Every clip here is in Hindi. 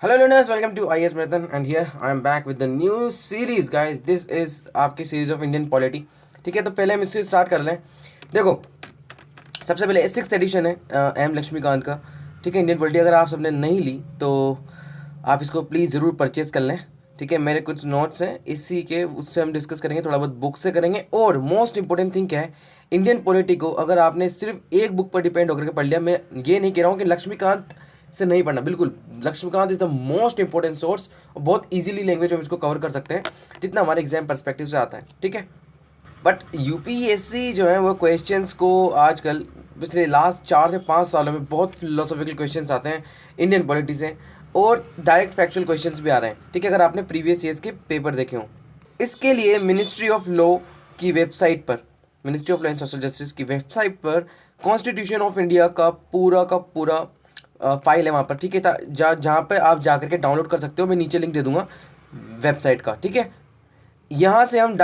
Hello learners, welcome to IS Marathon and here I am back with the new series guys. This is आपकी सीरीज ऑफ इंडियन पॉलिटी. ठीक है, तो पहले हम इससे स्टार्ट कर लें. देखो, सबसे पहले सिक्स एडिशन है एम लक्ष्मीकांत का. ठीक है, इंडियन पॉलिटी अगर आप सबने नहीं ली तो आप इसको प्लीज़ ज़रूर परचेज़ कर लें. ठीक है, मेरे कुछ नोट्स हैं इसी के, उससे हम डिस्कस करेंगे, थोड़ा बहुत बुक से करेंगे. और मोस्ट इंपॉर्टेंट थिंग क्या है, इंडियन पॉलिटी को अगर आपने सिर्फ एक बुक पर डिपेंड होकर के पढ़ लिया, मैं ये नहीं कह रहा हूँ कि लक्ष्मीकांत से नहीं पढ़ना, बिल्कुल Laxmikanth is the most important source. बहुत इजीली लैंग्वेज में हम इसको कवर कर सकते हैं जितना हमारे एग्जाम परस्पेक्टिव से आता है. ठीक है, बट यूपीएससी जो है वो क्वेश्चंस को आजकल पिछले लास्ट 4 से 5 सालों में बहुत फिलोसॉफिकल क्वेश्चंस आते हैं इंडियन पॉलिटी से, और डायरेक्ट फैक्चुअल क्वेश्चंस भी आ रहे हैं. ठीक है, अगर आपने प्रीवियस ईयर्स के पेपर देखे हों. इसके लिए मिनिस्ट्री ऑफ लॉ की वेबसाइट पर, ministry of law and social justice की वेबसाइट पर कॉन्स्टिट्यूशन ऑफ इंडिया का पूरा फाइल है वहाँ पर. ठीक है, जहाँ पे आप जा करके डाउनलोड कर सकते हो. मैं नीचे लिंक दे दूंगा वेबसाइट का. ठीक है, यहाँ से हम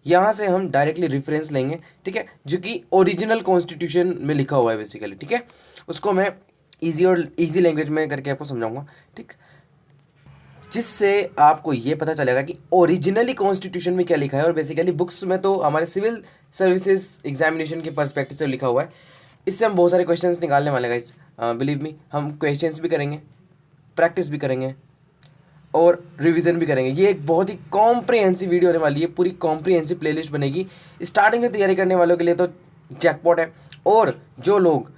यहाँ से हम डायरेक्टली रेफरेंस लेंगे. ठीक है, जो कि ओरिजिनल कॉन्स्टिट्यूशन में लिखा हुआ है बेसिकली. ठीक है, उसको मैं इजी लैंग्वेज में करके आपको समझाऊंगा. ठीक, जिससे आपको ये पता चलेगा कि ओरिजिनली कॉन्स्टिट्यूशन में क्या लिखा है. और बेसिकली बुक्स में तो हमारे सिविल सर्विसेज एग्जामिनेशन के पर्सपेक्टिव से लिखा हुआ है. इससे हम बहुत सारे क्वेश्चंस निकालने वाले गाइस. बिलीव मी, हम क्वेश्चंस भी करेंगे, प्रैक्टिस भी करेंगे और रिवीजन भी करेंगे. ये एक बहुत ही कॉम्प्रिहेंसिव वीडियो होने वाली है, पूरी कॉम्प्रिहेंसिव प्लेलिस्ट बनेगी. स्टार्टिंग से तैयारी करने वालों के लिए तो जैकपॉट है, और जो लोग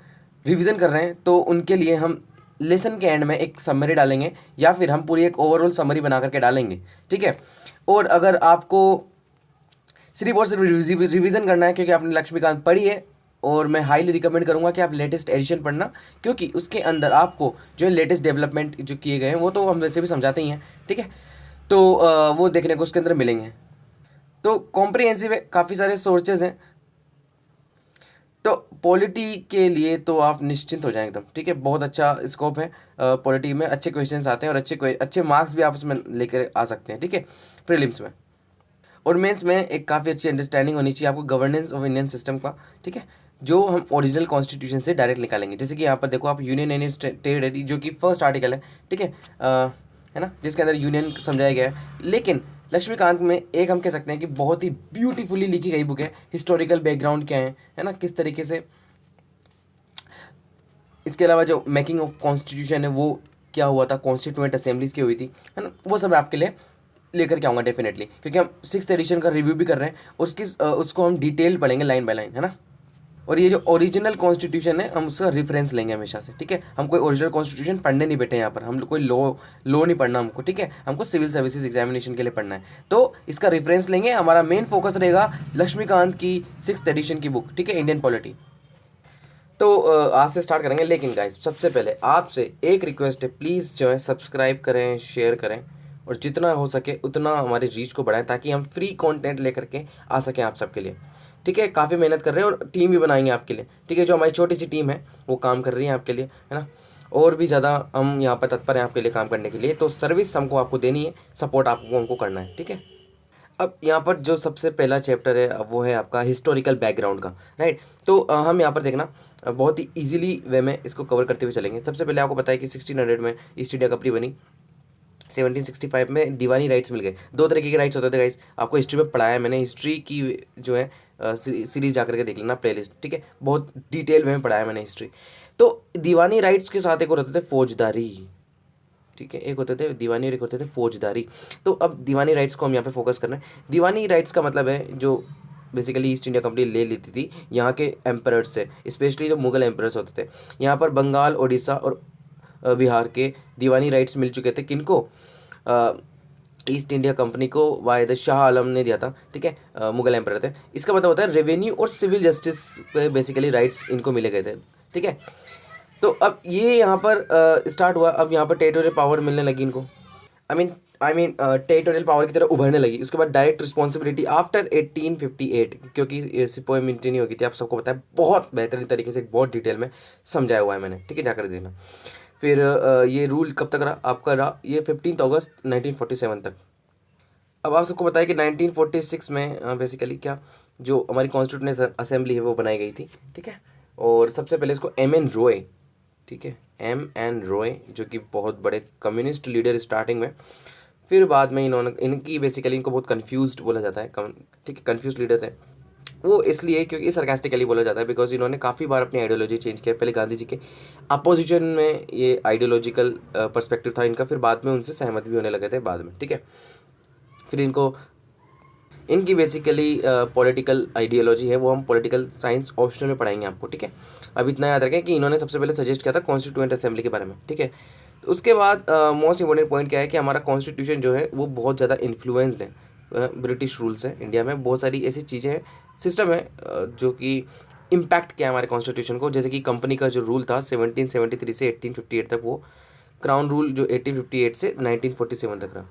रिवीजन कर रहे हैं तो उनके लिए हम लेसन के एंड में एक समरी डालेंगे, या फिर हम पूरी एक ओवरऑल समरी बना करके डालेंगे. ठीक है, और अगर आपको सिर्फ और सिर्फ रिवीजन करना है क्योंकि आपने लक्ष्मीकांत पढ़ी है, और मैं हाईली रिकमेंड करूंगा कि आप लेटेस्ट एडिशन पढ़ना, क्योंकि उसके अंदर आपको जो लेटेस्ट डेवलपमेंट जो किए गए हैं वो तो हम वैसे भी समझाते ही हैं. ठीक है, तो वो देखने को उसके अंदर मिलेंगे. तो कॉम्प्रिहेंसिव है, काफ़ी सारे सोर्सेज हैं. तो पॉलिटी के लिए तो आप निश्चिंत हो जाएं एकदम. ठीक है, बहुत अच्छा स्कोप है. पॉलिटी में अच्छे क्वेश्चंस आते हैं और अच्छे मार्क्स भी आप उसमें लेकर आ सकते हैं. ठीक है, प्रीलिम्स में और मेंस में एक काफ़ी अच्छी अंडरस्टैंडिंग होनी चाहिए आपको गवर्नेंस ऑफ इंडियन सिस्टम का. ठीक है, जो हम ओरिजिनल कॉन्स्टिट्यूशन से डायरेक्ट निकालेंगे. जैसे कि यहाँ पर देखो आप, यूनियन एंड टेरिटरी जो कि फर्स्ट आर्टिकल है. ठीक है ना, जिसके अंदर यूनियन समझाया गया है. लेकिन लक्ष्मीकांत में एक हम कह सकते हैं कि बहुत ही ब्यूटीफुली लिखी गई बुक है. हिस्टोरिकल बैकग्राउंड क्या है ना, किस तरीके से, इसके अलावा जो मेकिंग ऑफ कॉन्स्टिट्यूशन है वो क्या हुआ था, कॉन्स्टिट्यूएंट असेंबलीज की हुई थी, है ना, वो सब आपके लिए लेकर के आऊँगा डेफिनेटली, क्योंकि हम सिक्स एडिशन का रिव्यू भी कर रहे हैं. उसको हम डिटेल पढ़ेंगे लाइन बाय लाइन, है ना. और ये जो ओरिजिनल कॉन्स्टिट्यूशन है हम उसका रेफरेंस लेंगे हमेशा से. ठीक है, हम कोई ओरिजिनल कॉन्स्टिट्यूशन पढ़ने नहीं बैठे यहाँ पर, हम कोई लॉ नहीं पढ़ना हमको. ठीक है, हमको सिविल सर्विसेज एग्जामिनेशन के लिए पढ़ना है, तो इसका रेफरेंस लेंगे. हमारा मेन फोकस रहेगा लक्ष्मीकांत की सिक्स एडिशन की बुक. ठीक है, इंडियन पॉलिटी. तो आज से स्टार्ट करेंगे. लेकिन गाइस, सबसे पहले आपसे एक रिक्वेस्ट है, प्लीज़ जो है सब्सक्राइब करें, शेयर करें, और जितना हो सके उतना हमारी रीच को बढ़ाएं, ताकि हम फ्री कंटेंट लेकर के आ सकें आप सबके लिए. ठीक है, काफ़ी मेहनत कर रहे हैं और टीम भी बनाएंगे आपके लिए. ठीक है, जो हमारी छोटी सी टीम है वो काम कर रही है आपके लिए, है ना. और भी ज़्यादा हम यहाँ पर तत्पर हैं आपके लिए काम करने के लिए. तो सर्विस हमको आपको देनी है, सपोर्ट आपको हमको करना है. ठीक है, अब यहाँ पर जो सबसे पहला चैप्टर है वो है आपका हिस्टोरिकल बैकग्राउंड का, राइट. तो हम यहाँ पर देखना बहुत ही इजीली वे में इसको कवर करते हुए चलेंगे. सबसे पहले आपको पता है कि 1600 में ईस्ट इंडिया कंपनी बनी. 1765 में दीवानी राइट्स मिल गए. दो तरीके के राइट्स होते थे गाइस, आपको हिस्ट्री में पढ़ाया है मैंने. हिस्ट्री की जो है सीरीज जा करके देख लेना, प्लेलिस्ट. ठीक है, बहुत डिटेल में पढ़ाया मैंने हिस्ट्री. तो दीवानी राइट्स के साथ एक और होते थे फौजदारी. ठीक है, एक होते थे दीवानी और एक होते थे फौजदारी. तो अब दीवानी राइट्स को हम यहाँ पे फोकस कर रहे हैं. दीवानी राइट्स का मतलब है जो बेसिकली ईस्ट इंडिया कंपनी ले लेती थी यहाँ के एम्परर्स से, स्पेशली जो मुगल एम्परर्स होते थे. यहाँ पर बंगाल, उड़ीसा और बिहार के दीवानी राइट्स मिल चुके थे. किनको? ईस्ट इंडिया कंपनी को वायद शाह आलम ने दिया था. ठीक है, मुगल एम्पर थे. इसका मतलब होता है रेवेन्यू और सिविल जस्टिस पे बेसिकली राइट्स इनको मिले गए थे. ठीक है, तो अब ये यहाँ पर स्टार्ट हुआ. अब यहाँ पर टेरिटोरियल पावर मिलने लगी इनको. आई मीन टेरिटोरियल पावर की तरह उभरने लगी. उसके बाद डायरेक्ट रिस्पॉन्सिबिलिटी आफ्टर 1858, क्योंकि सिपोई मिनटी नहीं होगी थी, आप सबको पता है. बहुत बेहतरीन तरीके से, बहुत डिटेल में समझाया हुआ है मैंने. ठीक है, जाकर देना. फिर ये रूल कब तक रहा आपका? रहा ये 15 अगस्त 1947 तक. अब आप सबको पता है कि 1946 में बेसिकली क्या, जो हमारी कॉन्स्टिट्यूंट असेंबली है वो बनाई गई थी. ठीक है, और सबसे पहले इसको एम एन रॉय, ठीक है, M.N. रॉय, जो कि बहुत बड़े कम्युनिस्ट लीडर स्टार्टिंग में, फिर बाद में इन्होंने इनकी बेसिकली इनको बहुत कंफ्यूज्ड बोला जाता है, ठीक है, कंफ्यूज लीडर थे वो, इसलिए क्योंकि सरकास्टिकली बोला जाता है बिकॉज इन्होंने काफ़ी बार अपनी आइडियोलॉजी चेंज किया। पहले गांधी जी के अपोजिशन में ये आइडियोलॉजिकल पर्सपेक्टिव था इनका, फिर बाद में उनसे सहमत भी होने लगे थे बाद में, ठीक है। फिर इनको इनकी बेसिकली पॉलिटिकल आइडियोलॉजी है वो हम पॉलिटिकल साइंस ऑप्शनल में पढ़ाएंगे आपको, ठीक है। अब इतना याद रखें कि इन्होंने सबसे पहले सजेस्ट किया था कॉन्स्टिट्यूएंट असेंबली के बारे में, ठीक है। तो उसके बाद मोस्ट इंपॉर्टेंट पॉइंट क्या है कि हमारा कॉन्स्टिट्यूशन जो है वो बहुत ज़्यादा इन्फ्लुएंस्ड है ब्रिटिश रूल से। इंडिया में बहुत सारी ऐसी चीज़ें हैं, सिस्टम है जो कि इम्पैक्ट किया हमारे कॉन्स्टिट्यूशन को, जैसे कि कंपनी का जो रूल था 1773 से 1858 तक, वो क्राउन रूल जो 1858 से 1947 तक रहा।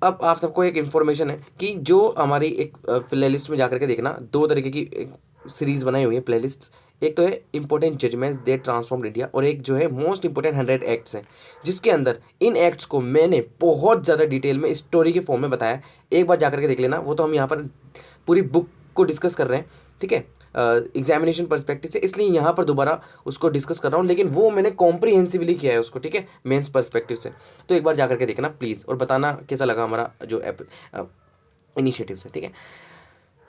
अब आप सबको एक इन्फॉर्मेशन है कि जो हमारी एक प्ले लिस्ट में जाकर के देखना, दो तरीके की एक सीरीज़ बनाई हुई है प्ले लिस्ट। एक तो है इंपॉर्टेंट जजमेंट्स दे ट्रांसफॉर्म्ड इंडिया, और एक जो है मोस्ट इंपॉर्टेंट 100 एक्ट्स हैं, जिसके अंदर इन एक्ट्स को मैंने बहुत ज़्यादा डिटेल में स्टोरी के फॉर्म में बताया। एक बार जाकर के देख लेना, वो तो हम यहाँ पर पूरी बुक को डिस्कस कर रहे हैं, ठीक है, एग्जामिनेशन पर्सपेक्टिव से, इसलिए यहाँ पर दोबारा उसको डिस्कस कर रहा हूँ, लेकिन वो मैंने कॉम्प्रिहेंसिवली किया है उसको, ठीक है, मेंस पर्सपेक्टिव से। तो एक बार जाकर के देखना प्लीज़, और बताना कैसा लगा हमारा जो इनिशिएटिव से, ठीक है।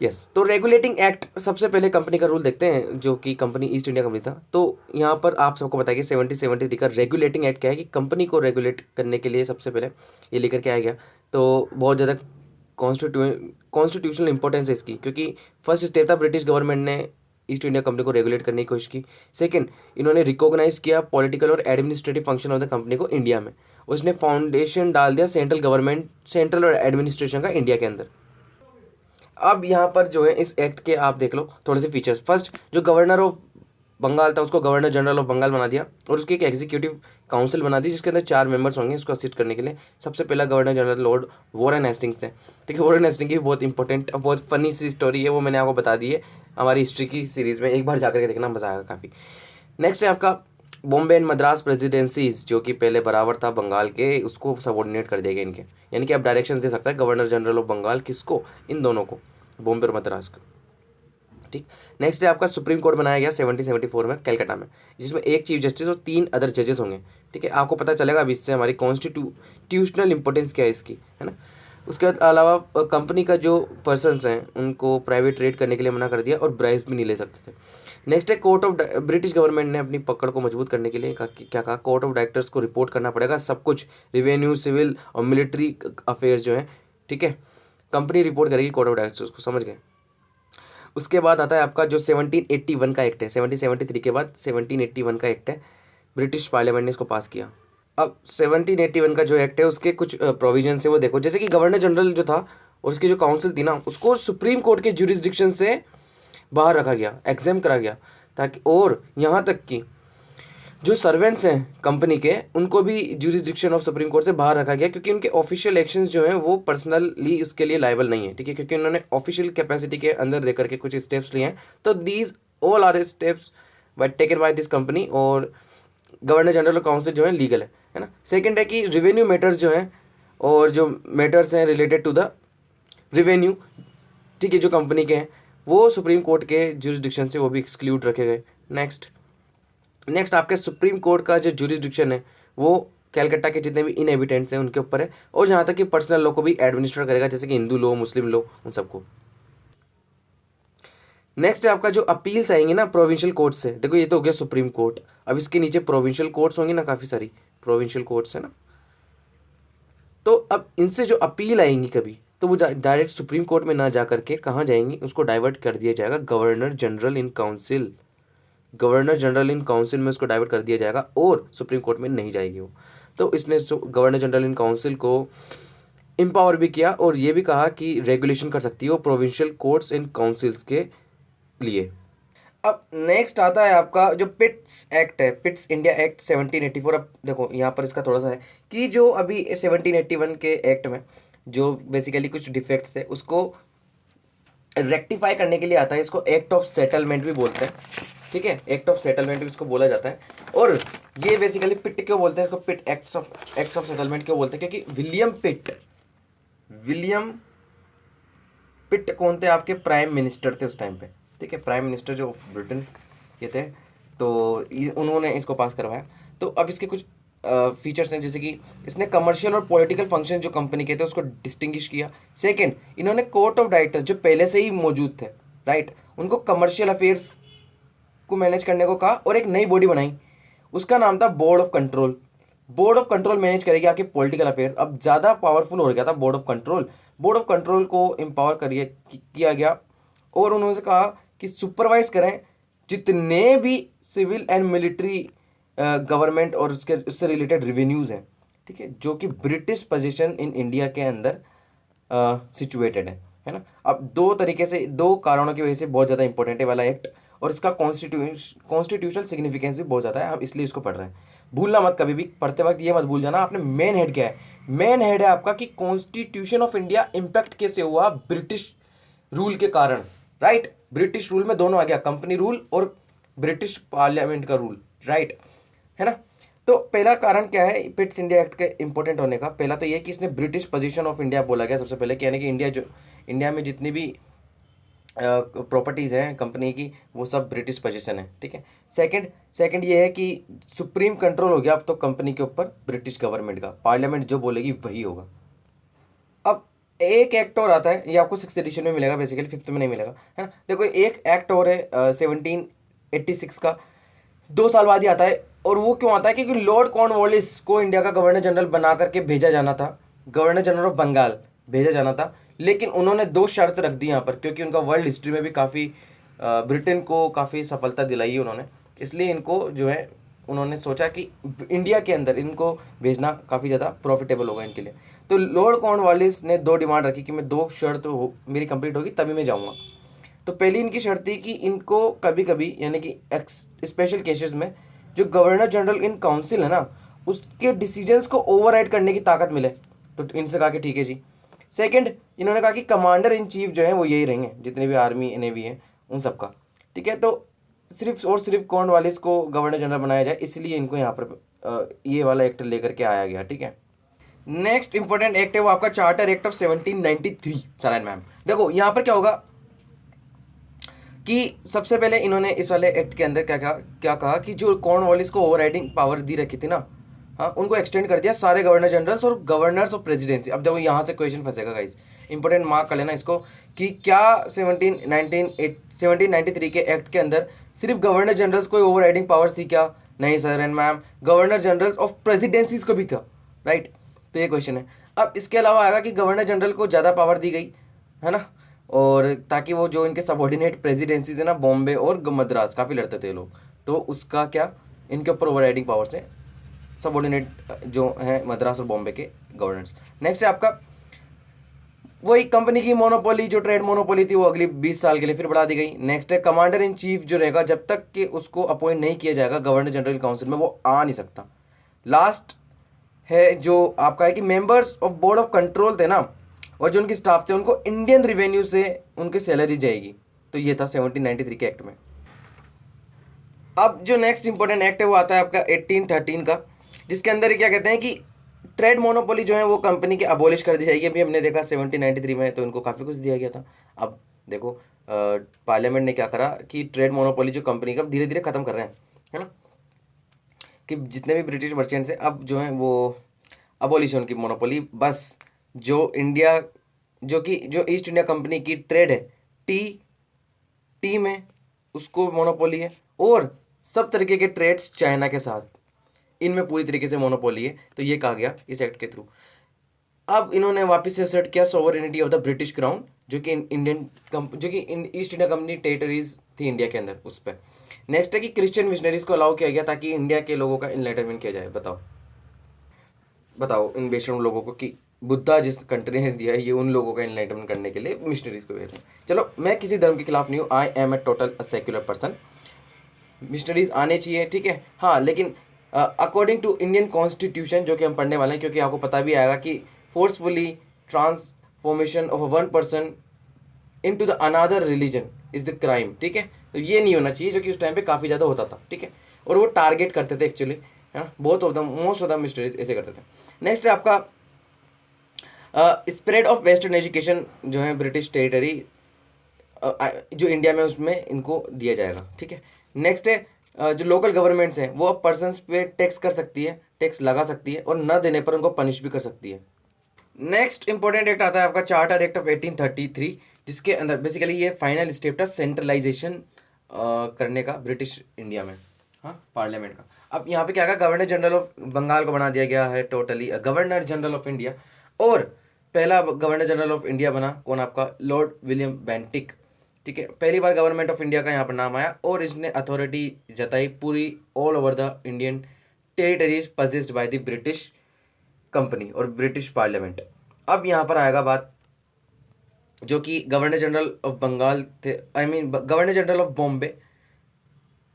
यस, तो रेगुलेटिंग एक्ट, सबसे पहले कंपनी का रूल देखते हैं, जो कि कंपनी ईस्ट इंडिया कंपनी था। तो यहाँ पर आप सबको बताइए 7073 का रेगुलेटिंग एक्ट क्या है, कि कंपनी को रेगुलेट करने के लिए सबसे पहले ये लेकर के आया गया। तो बहुत ज़्यादा कॉन्स्टिट्यूशनल इंपॉर्टेंस है इसकी, क्योंकि फर्स्ट स्टेप था ब्रिटिश गवर्नमेंट ने ईस्ट इंडिया कंपनी को रेगुलेट करने की कोशिश की। सेकंड, इन्होंने रिकॉग्नाइज किया पॉलिटिकल और administrative function of the company को इंडिया में। उसने फाउंडेशन डाल दिया सेंट्रल गवर्नमेंट, सेंट्रल और एडमिनिस्ट्रेशन का इंडिया के अंदर। अब यहाँ पर जो है इस एक्ट के आप देख लो थोड़े से फीचर्स। फर्स्ट, जो गवर्नर ऑफ बंगाल था उसको गवर्नर जनरल ऑफ बंगाल बना दिया, और उसकी एक एग्जीक्यूटिव काउंसिल बना दी जिसके अंदर 4 मेंबर्स होंगे उसको असिस्ट करने के लिए। सबसे पहला governor general Lord Warren Hastings थे, ठीक है। वॉरेन हेस्टिंग्स की बहुत इंपॉर्टेंट बहुत फनी सी स्टोरी है, वो मैंने आपको बता दी है हमारी हिस्ट्री की सीरीज़ में, एक बार जाकर के देखना, मजा आएगा काफ़ी। नेक्स्ट है आपका बॉम्बे एंड मद्रास प्रेसिडेंसीज, जो कि पहले बराबर था बंगाल के, उसको सबॉर्डिनेट कर देगा इनके, यानी कि अब डायरेक्शन दे सकता है गवर्नर जनरल ऑफ बंगाल, किसको, इन दोनों को, बॉम्बे और मद्रास को, ठीक। नेक्स्ट है आपका सुप्रीम कोर्ट बनाया गया 1774 में कलकत्ता में, जिसमें एक चीफ जस्टिस और 3 अदर जजेस होंगे, ठीक है। आपको पता चलेगा अब इससे हमारी कॉन्स्टिट्यूशनल इंपॉर्टेंस क्या है इसकी, है ना। उसके अलावा कंपनी का जो पर्सनस हैं उनको प्राइवेट ट्रेड करने के लिए मना कर दिया, और ब्राइब्स भी नहीं ले सकते थे। नेक्स्ट है कोर्ट ऑफ, ब्रिटिश गवर्नमेंट ने अपनी पकड़ को मजबूत करने के लिए क्या कहा, कोर्ट ऑफ डायरेक्टर्स को रिपोर्ट करना पड़ेगा सब कुछ, रिवेन्यू, सिविल और मिलिट्री अफेयर्स जो हैं, ठीक है, कंपनी रिपोर्ट करेगी कोर्ट ऑफ डायरेक्टर्स को, समझ गए। उसके बाद आता है आपका जो 1781 का एक्ट है, 1773 के बाद 1781 का एक्ट है, ब्रिटिश पार्लियामेंट ने इसको पास किया। अब 1781 का जो एक्ट है उसके कुछ प्रोविजन है वो देखो, जैसे कि गवर्नर जनरल जो था और उसकी जो काउंसिल थी ना, उसको सुप्रीम कोर्ट के जुरिस्डिक्शन से बाहर रखा गया, एग्जाम करा गया, ताकि, और यहाँ तक कि जो सर्वेंट्स हैं कंपनी के उनको भी ज्यूरिसडिक्शन ऑफ सुप्रीम कोर्ट से बाहर रखा गया, क्योंकि उनके ऑफिशियल एक्शंस जो हैं वो पर्सनली उसके लिए लायबल नहीं है, ठीक है, क्योंकि उन्होंने ऑफिशियल कैपेसिटी के अंदर रह करके कुछ स्टेप्स लिए हैं। तो these all are steps taken by this company, और गवर्नर जनरल काउंसिल जो है लीगल है ना। सेकेंड है कि रिवेन्यू मैटर्स जो हैं और जो मैटर्स हैं रिलेटेड टू द रिवेन्यू, ठीक है, जो कंपनी के हैं वो सुप्रीम कोर्ट के ज्यूरिसडिक्शन से वो भी एक्सक्लूड रखे गए। नेक्स्ट आपके सुप्रीम कोर्ट का जो जुरिस्डिक्शन है वो कलकत्ता के जितने भी इनहेबिटेंट्स हैं उनके ऊपर है, और जहाँ तक कि पर्सनल लॉ को भी एडमिनिस्टर करेगा, जैसे कि हिंदू लॉ, मुस्लिम लॉ, उन सबको। नेक्स्ट है आपका जो अपील्स आएंगे ना प्रोविंशियल कोर्ट से, देखो ये तो हो गया सुप्रीम कोर्ट, अब इसके नीचे प्रोविंशियल कोर्ट्स होंगी ना, काफ़ी सारी प्रोविंशियल कोर्ट्स है ना। तो अब इनसे जो अपील आएंगी कभी, तो वो डायरेक्ट सुप्रीम कोर्ट में ना जा करके कहाँ जाएंगी, उसको डाइवर्ट कर दिया जाएगा governor general in council, governor general in council में उसको डाइवर्ट कर दिया जाएगा, और सुप्रीम कोर्ट में नहीं जाएगी वो। तो इसने गवर्नर जनरल इन काउंसिल को एम्पावर भी किया, और ये भी कहा कि रेगुलेशन कर सकती हो प्रोविंशियल कोर्ट्स इन काउंसिल्स के लिए। अब नेक्स्ट आता है आपका जो पिट्स एक्ट है, पिट्स इंडिया एक्ट 1784। अब देखो यहाँ पर इसका थोड़ा सा है कि जो अभी 1781 के एक्ट में जो बेसिकली कुछ डिफेक्ट्स थे उसको रेक्टिफाई करने के लिए आता है, इसको एक्ट ऑफ सेटलमेंट भी बोलते हैं, ठीक है, एक्ट ऑफ सेटलमेंट भी इसको बोला जाता है। और ये बेसिकली पिट क्यों बोलते हैं इसको, पिट एक्ट ऑफ सेटलमेंट क्यों बोलते हैं, क्योंकि विलियम पिट कौन थे, आपके प्राइम मिनिस्टर थे उस टाइम पे, ठीक है, प्राइम मिनिस्टर जो ब्रिटेन के थे, तो उन्होंने इसको पास करवाया। तो अब इसके कुछ फीचर्स हैं, जैसे कि इसने कमर्शियल और पॉलिटिकल फंक्शन जो कंपनी के थे उसको डिस्टिंग्विश किया। सेकंड, इन्होंने कोर्ट ऑफ डायरेक्टर्स जो पहले से ही मौजूद थे, राइट, उनको कमर्शियल अफेयर्स को मैनेज करने को कहा और एक नई बॉडी बनाई, उसका नाम था board of control. Board of control manage करेगी आपके पॉलिटिकल अफेयर्स। अब ज़्यादा पावरफुल हो गया था board of control. Board of control को एम्पावर करिए किया गया और उन्होंने कहा कि सुपरवाइज करें जितने भी सिविल एंड मिलिट्री गवर्नमेंट और उससे रिलेटेड रिवेन्यूज़ हैं, ठीक है, जो कि ब्रिटिश पोजीशन इन इंडिया के अंदर सिचुएटेड है ना। अब दो तरीके से, दो कारणों की वजह से बहुत ज़्यादा इंपॉर्टेंट है वाला एक्ट, और इसका कॉन्स्टिट्यूशनल सिग्निफिकेंस भी बहुत ज़्यादा है, हम इसलिए इसको पढ़ रहे हैं। भूलना मत, कभी भी पढ़ते वक्त ये मत भूल जाना आपने मेन हेड क्या है। मेन हेड है आपका कि कॉन्स्टिट्यूशन ऑफ इंडिया इम्पैक्ट कैसे हुआ ब्रिटिश रूल के कारण, राइट। ब्रिटिश रूल में दोनों आ गया, कंपनी रूल और ब्रिटिश पार्लियामेंट का रूल, राइट, है ना। तो पहला कारण क्या है पिट्स इंडिया एक्ट के इंपॉर्टेंट होने का? पहला तो ये कि इसने ब्रिटिश पोजीशन ऑफ इंडिया बोला गया सबसे पहले, यानी कि इंडिया में जितनी भी प्रॉपर्टीज़ हैं कंपनी की वो सब ब्रिटिश पोजीशन है, ठीक है। सेकंड ये है कि सुप्रीम कंट्रोल हो गया अब तो कंपनी के ऊपर ब्रिटिश गवर्नमेंट का, पार्लियामेंट जो बोलेगी वही होगा। अब एक एक्ट और आता है, ये आपको 6th एडिशन में मिलेगा, बेसिकली 5th में नहीं मिलेगा, है ना। देखो एक एक्ट और है 1786 का, 2 साल बाद ही आता है। और वो क्यों आता है? क्योंकि लॉर्ड कॉर्नवालिस को इंडिया का गवर्नर जनरल बना करके भेजा जाना था, गवर्नर जनरल ऑफ बंगाल भेजा जाना था, लेकिन उन्होंने 2 शर्त रख दी यहाँ पर, क्योंकि उनका वर्ल्ड हिस्ट्री में भी काफ़ी ब्रिटेन को काफ़ी सफलता दिलाई है उन्होंने, इसलिए इनको जो है उन्होंने सोचा कि इंडिया के अंदर इनको भेजना काफ़ी ज़्यादा प्रॉफिटेबल होगा इनके लिए। तो लॉर्ड कॉर्नवालिस ने 2 डिमांड रखी कि मैं 2 शर्त मेरी कंप्लीट होगी तभी मैं जाऊँगा। तो पहली इनकी शर्त थी कि इनको कभी कभी, यानी कि स्पेशल केसेस में, जो गवर्नर जनरल इन काउंसिल है ना, उसके डिसीजंस को ओवरराइड करने की ताकत मिले। तो इनसे कहा कि ठीक है जी। सेकंड, इन्होंने कहा कि कमांडर इन चीफ जो है वो यही रहेंगे, जितने भी आर्मी नेवी हैं उन सब का, ठीक है। तो सिर्फ और सिर्फ कॉर्नवालिस को गवर्नर जनरल बनाया जाए, इसलिए इनको यहाँ पर ये वाला एक्ट लेकर के आया गया, ठीक है। नेक्स्ट इंपॉर्टेंट एक्ट है वो आपका charter act of 1793, sir and ma'am. देखो यहाँ पर क्या होगा कि सबसे पहले इन्होंने इस वाले एक्ट के अंदर क्या कहा कि जो कॉर्नवालिस को ओवरराइडिंग पावर दी रखी थी ना, हाँ, उनको एक्सटेंड कर दिया सारे गवर्नर जनरल्स और गवर्नर्स ऑफ प्रेसिडेंसी। अब देखो यहाँ से क्वेश्चन फंसेगा गाइस, इंपॉर्टेंट मार्क कर लेना इसको, कि क्या 1793 के एक्ट के अंदर सिर्फ गवर्नर जनरल्स को ओवरराइडिंग पावर्स थी क्या? नहीं sir and ma'am, governor generals of presidencies को भी था, राइट। तो ये क्वेश्चन है। अब इसके अलावा आएगा कि गवर्नर जनरल को ज़्यादा पावर दी गई, है ना, और ताकि वो जो इनके सबऑर्डिनेट प्रेसिडेंसीज है ना, बॉम्बे और मद्रास, काफ़ी लड़ते थे लोग, तो उसका क्या इनके ऊपर ओवरराइडिंग पावर्स है, सबऑर्डिनेट जो है मद्रास और बॉम्बे के गवर्नर्स। नेक्स्ट है आपका वही कंपनी की मोनोपोली, जो ट्रेड मोनोपोली थी वो अगली 20 साल के लिए फिर बढ़ा दी गई। नेक्स्ट है कमांडर इन चीफ जो रहेगा, जब तक कि उसको अपॉइंट नहीं किया जाएगा गवर्नर जनरल काउंसिल में, वो आ नहीं सकता। लास्ट है जो आपका है कि members of board of control थे ना, और जो उनके स्टाफ थे, उनको इंडियन रिवेन्यू से उनकी सैलरी जाएगी। तो ये था 1793 के एक्ट में। अब जो नेक्स्ट इंपॉर्टेंट एक्ट है वो आता है आपका 1813 का, जिसके अंदर क्या कहते हैं कि ट्रेड मोनोपोली जो है वो कंपनी की अबॉलिश कर दी जाएगी। अभी हमने देखा 1793 में तो इनको काफ़ी कुछ दिया गया था। अब देखो पार्लियामेंट ने क्या करा कि ट्रेड मोनोपोली जो कंपनी का धीरे धीरे ख़त्म कर रहे हैं, है ना, कि जितने भी ब्रिटिश मर्चेंट्स हैं अब जो हैं वो अबॉलिश उनकी मोनोपोली। बस जो ईस्ट इंडिया कंपनी की ट्रेड है टी में, उसको मोनोपोली है, और सब तरीके के ट्रेड्स चाइना के साथ, इनमें पूरी तरीके से मोनोपोली है। तो ये कहा गया इस एक्ट के थ्रू। अब इन्होंने वापस से असर्ट किया sovereignty of the British crown, जो कि ईस्ट इंडिया कंपनी टेरिटरीज थी इंडिया के अंदर, उस पर। नेक्स्ट है कि क्रिश्चियन मिशनरीज को अलाउ किया गया ताकि इंडिया के लोगों का इनलाइटनमेंट किया जाए। बताओ इन बेशरम लोगों को कि बुद्धा जिस कंट्री ने दिया है ये उन लोगों का इनलाइटमेंट करने के लिए मिशनरीज को भेज रहे हैं। चलो मैं किसी धर्म के खिलाफ नहीं हूँ, I am a total secular person. Missionaries आने चाहिए, ठीक है, हाँ, लेकिन अकॉर्डिंग टू इंडियन कॉन्स्टिट्यूशन, जो कि हम पढ़ने वाले हैं, क्योंकि आपको पता भी आएगा कि forcefully transformation of one person into the another religion is the crime, ठीक है। तो ये नहीं होना चाहिए, जो कि उस टाइम पे काफ़ी ज़्यादा होता था, ठीक है, और वो टारगेट करते थे एक्चुअली, है ना, मोस्ट ऑफ द मिशनरीज ऐसे करते थे। नेक्स्ट है आपका स्प्रेड ऑफ वेस्टर्न एजुकेशन, जो है ब्रिटिश टेरिटरी जो इंडिया में, उसमें इनको दिया जाएगा, ठीक है। नेक्स्ट है जो लोकल गवर्नमेंट्स हैं वो अब पर्सनस पे टैक्स कर सकती है, टैक्स लगा सकती है, और न देने पर उनको पनिश भी कर सकती है। नेक्स्ट इंपॉर्टेंट एक्ट आता है आपका चार्टर एक्ट ऑफ 1833, जिसके अंदर बेसिकली ये फाइनल स्टेप था सेंट्रलाइजेशन करने का ब्रिटिश इंडिया में, हाँ, पार्लियामेंट का। अब यहाँ पे क्या कहा, गवर्नर जनरल ऑफ बंगाल को बना दिया गया है totally governor general of India, और पहला गवर्नर जनरल ऑफ इंडिया बना कौन, आपका लॉर्ड विलियम बेंटिक। ठीक है, पहली बार गवर्नमेंट ऑफ इंडिया का यहाँ पर नाम आया, और इसने अथॉरिटी जताई पूरी all over the Indian territories possessed by the British company और ब्रिटिश पार्लियामेंट। अब यहाँ पर आएगा बात, जो कि गवर्नर जनरल ऑफ बंगाल थे, I mean governor general of Bombay,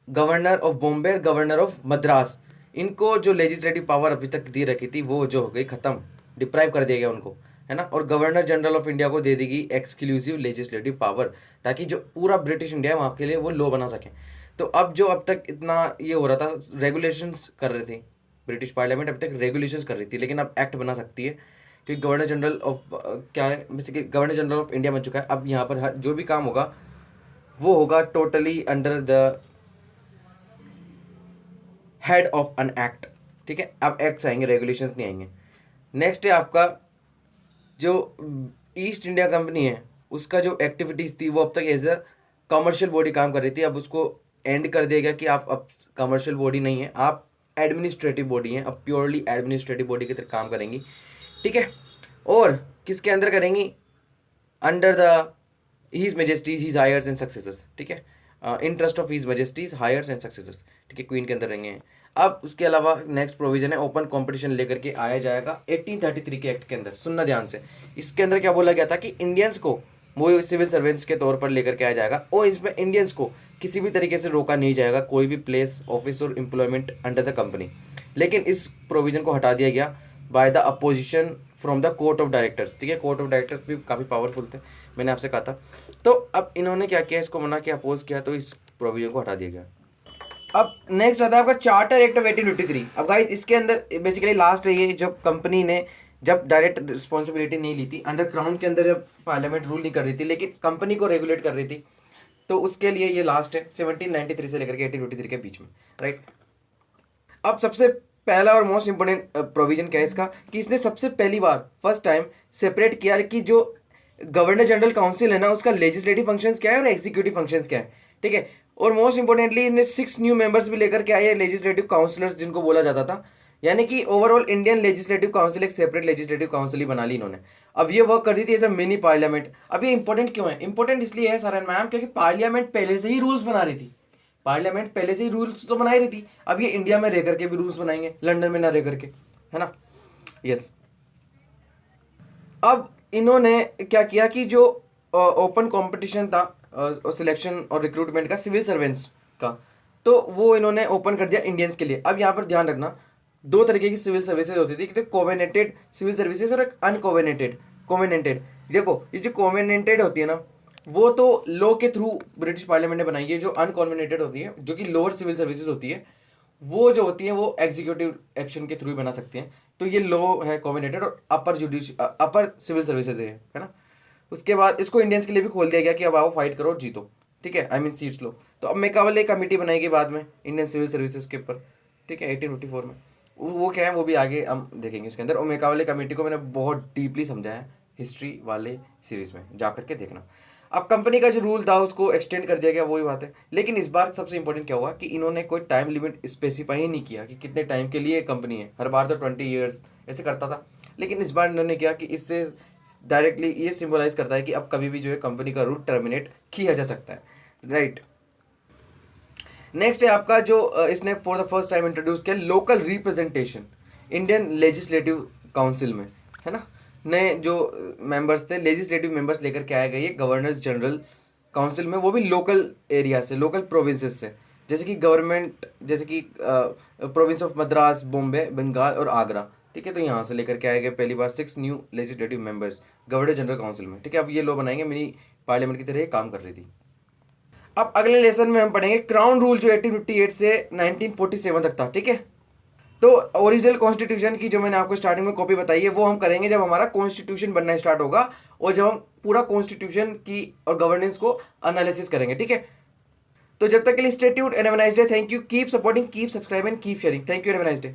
governor of Bombay, governor of Madras, इनको जो लेजिस्लेटिव पावर अभी तक दी रखी थी वो जो हो गई ख़त्म, डिप्राइव कर दिया गया उनको, है ना। और गवर्नर जनरल ऑफ इंडिया को दे देगी एक्सक्लूसिव लेजिस्लेटिव पावर, ताकि जो पूरा ब्रिटिश इंडिया है वहाँ के लिए वो लॉ बना सकें। तो अब जो अब तक इतना ये हो रहा था, रेगुलेशंस कर रहे थे ब्रिटिश पार्लियामेंट, अब तक रेगुलेशंस कर रही थी, लेकिन अब एक्ट बना सकती है, क्योंकि गवर्नर जनरल ऑफ क्या है, basically governor general of India बन चुका है। अब यहाँ पर हर जो भी काम होगा वो होगा totally under the head of an act. ठीक है, अब एक्ट्स आएंगे, रेगुलेशंस नहीं आएंगे। नेक्स्ट है आपका जो ईस्ट इंडिया कंपनी है, उसका जो एक्टिविटीज़ थी वो अब तक एज अ कमर्शियल बॉडी काम कर रही थी, अब उसको एंड कर देगा कि आप अब कमर्शियल बॉडी नहीं है, आप एडमिनिस्ट्रेटिव बॉडी हैं, अब प्योरली एडमिनिस्ट्रेटिव बॉडी की तरह काम करेंगी। ठीक है, और किसके अंदर करेंगी, under the his majesty's his heirs and successors. ठीक है, interest of his majesty's heirs and successors. ठीक है, क्वीन के अंदर रहेंगे। अब उसके अलावा नेक्स्ट प्रोविजन है ओपन कंपटीशन लेकर के आया जाएगा 1833 के एक्ट के अंदर, सुनना ध्यान से। इसके अंदर क्या बोला गया था कि इंडियंस को वो सिविल सर्वेंट्स के तौर पर लेकर के आया जाएगा, और इसमें इंडियंस को किसी भी तरीके से रोका नहीं जाएगा, कोई भी प्लेस, ऑफिस और एम्प्लॉयमेंट अंडर द कंपनी। लेकिन इस प्रोविजन को हटा दिया गया by the opposition from the court of directors. ठीक है, कोर्ट ऑफ डायरेक्टर्स भी काफ़ी पावरफुल थे, मैंने आपसे कहा था। तो अब इन्होंने क्या किया, इसको मना किया, अपोज किया, तो इस प्रोविजन को हटा दिया गया। अब नेक्स्ट आता है आपका चार्टर एक्ट ऑफ 1853। अब गाइस इसके अंदर बेसिकली लास्ट है ये, जब कंपनी ने जब डायरेक्ट रिस्पॉन्सिबिलिटी नहीं ली थी अंडर क्राउन के अंदर, जब पार्लियामेंट रूल नहीं कर रही थी लेकिन कंपनी को रेगुलेट कर रही थी, तो उसके लिए ये लास्ट है 1793 से लेकर के 1853 के बीच में, राइट। अब सबसे पहला और मोस्ट इंपोर्टेंट प्रोविजन क्या है इसका, कि इसने सबसे पहली बार फर्स्ट टाइम सेपरेट किया कि जो गवर्नर जनरल काउंसिल है ना, उसका लेजिस्लेटिव फंक्शंस क्या है और एग्जीक्यूटिव फंक्शंस क्या है। ठीक है, और मोस्ट इंपोर्टेंटली इन्हें 6 न्यू मेंबर्स भी लेकर के आए हैं, लेजिस्लेटिव काउंसिलर्स जिनको बोला जाता था, यानी कि ओवरऑल इंडियन लेजिस्लेटिव काउंसिल एक सेपरेट लेजिस्लेटिव काउंसिल ही बना ली इन्होंने। अब ये वर्क कर रही थी एज अ मिनी पार्लियामेंट। अब ये इंपॉर्टेंट क्यों है, इंपॉर्टेंट इसलिए है सर एंड मैम, क्योंकि पार्लियामेंट पहले से ही रूल्स बना रही थी, पार्लियामेंट पहले से ही रूल्स तो बना ही रही थी, अब ये इंडिया में रह करके भी रूल्स बनाएंगे, लंदन में ना रह करके, है ना। यस, अब इन्होंने क्या किया कि जो ओपन कंपटीशन था सिलेक्शन और रिक्रूटमेंट का सिविल सर्वेंट्स का, तो वो इन्होंने ओपन कर दिया इंडियंस के लिए। अब यहाँ पर ध्यान रखना, दो तरीके की सिविल सर्विसेज होती थी, एक कोवेनेटेड सिविल सर्विसेज और एक अनकोवेनेटेड। कोवेनेटेड, देखो ये जो कोवेनेटेड होती है ना, वो तो लॉ के थ्रू ब्रिटिश पार्लियामेंट ने बनाई है। जो अनकोवेनेटेड होती है, जो कि लोअर सिविल सर्विसेज होती है, वो जो होती है वो एग्जीक्यूटिव एक्शन के थ्रू बना सकते हैं। तो ये लॉ है कोवेनेटेड, और अपर सिविल सर्विसेज है ना। उसके बाद इसको इंडियंस के लिए भी खोल दिया गया कि अब आओ फाइट करो जीतो। ठीक है, आई मीन सीट्स लो। तो अब मेकावले कमेटी बनाएगी बाद में इंडियन सिविल सर्विसेज के ऊपर। ठीक है, 1854 में। वो क्या है वो भी आगे हम देखेंगे इसके अंदर। और मेकावले कमेटी को मैंने बहुत डीपली समझाया हिस्ट्री वाले सीरीज में, जा करके देखना। अब कंपनी का जो रूल था उसको एक्सटेंड कर दिया गया, वही बात है। लेकिन इस बार सबसे इंपॉर्टेंट क्या हुआ कि इन्होंने कोई टाइम लिमिट स्पेसिफाई ही नहीं किया कि कितने टाइम के लिए कंपनी है। हर बार तो 20 ईयर्स ऐसे करता था, लेकिन इस बार इन्होंने किया कि इससे डायरेक्टली ये सिंबलाइज करता है कि अब कभी भी जो है कंपनी का रूल टर्मिनेट किया जा सकता है, राइट। नेक्स्ट है आपका जो इसने for the first time introduce किया local representation Indian legislative council में, है ना। नए जो मेंबर्स थे, लेजिस्लेटिव मेंबर्स लेकर के आए गए गवर्नर्स जनरल काउंसिल में, वो भी लोकल एरिया से, लोकल प्रोविंसेस से, जैसे कि गवर्नमेंट, जैसे कि प्रोविंस ऑफ मद्रास, बॉम्बे, बंगाल और आगरा। ठीक है, तो यहाँ से लेकर के आए गए पहली बार 6 new legislative members governor general council में। ठीक है, अब ये लॉ बनाएंगे, मिनी पार्लियामेंट की तरह ये काम कर रही थी। अब अगले लेसन में हम पढ़ेंगे क्राउन रूल, जो 1858 से 1947 तक था। ठीक है, तो ओरिजिनल कॉन्स्टिट्यूशन की जो मैंने आपको स्टार्टिंग में कॉपी बताई है वो हम करेंगे जब हमारा कॉन्स्टिट्यूशन बनना स्टार्ट होगा, और जब हम पूरा कॉन्स्टिट्यूशन की और गवर्नेंस को एनालिसिस करेंगे। ठीक है, तो जब तक के लिए stay tuned and have a nice day. Thank you, keep supporting, keep subscribing, keep sharing. Thank you, have a nice day.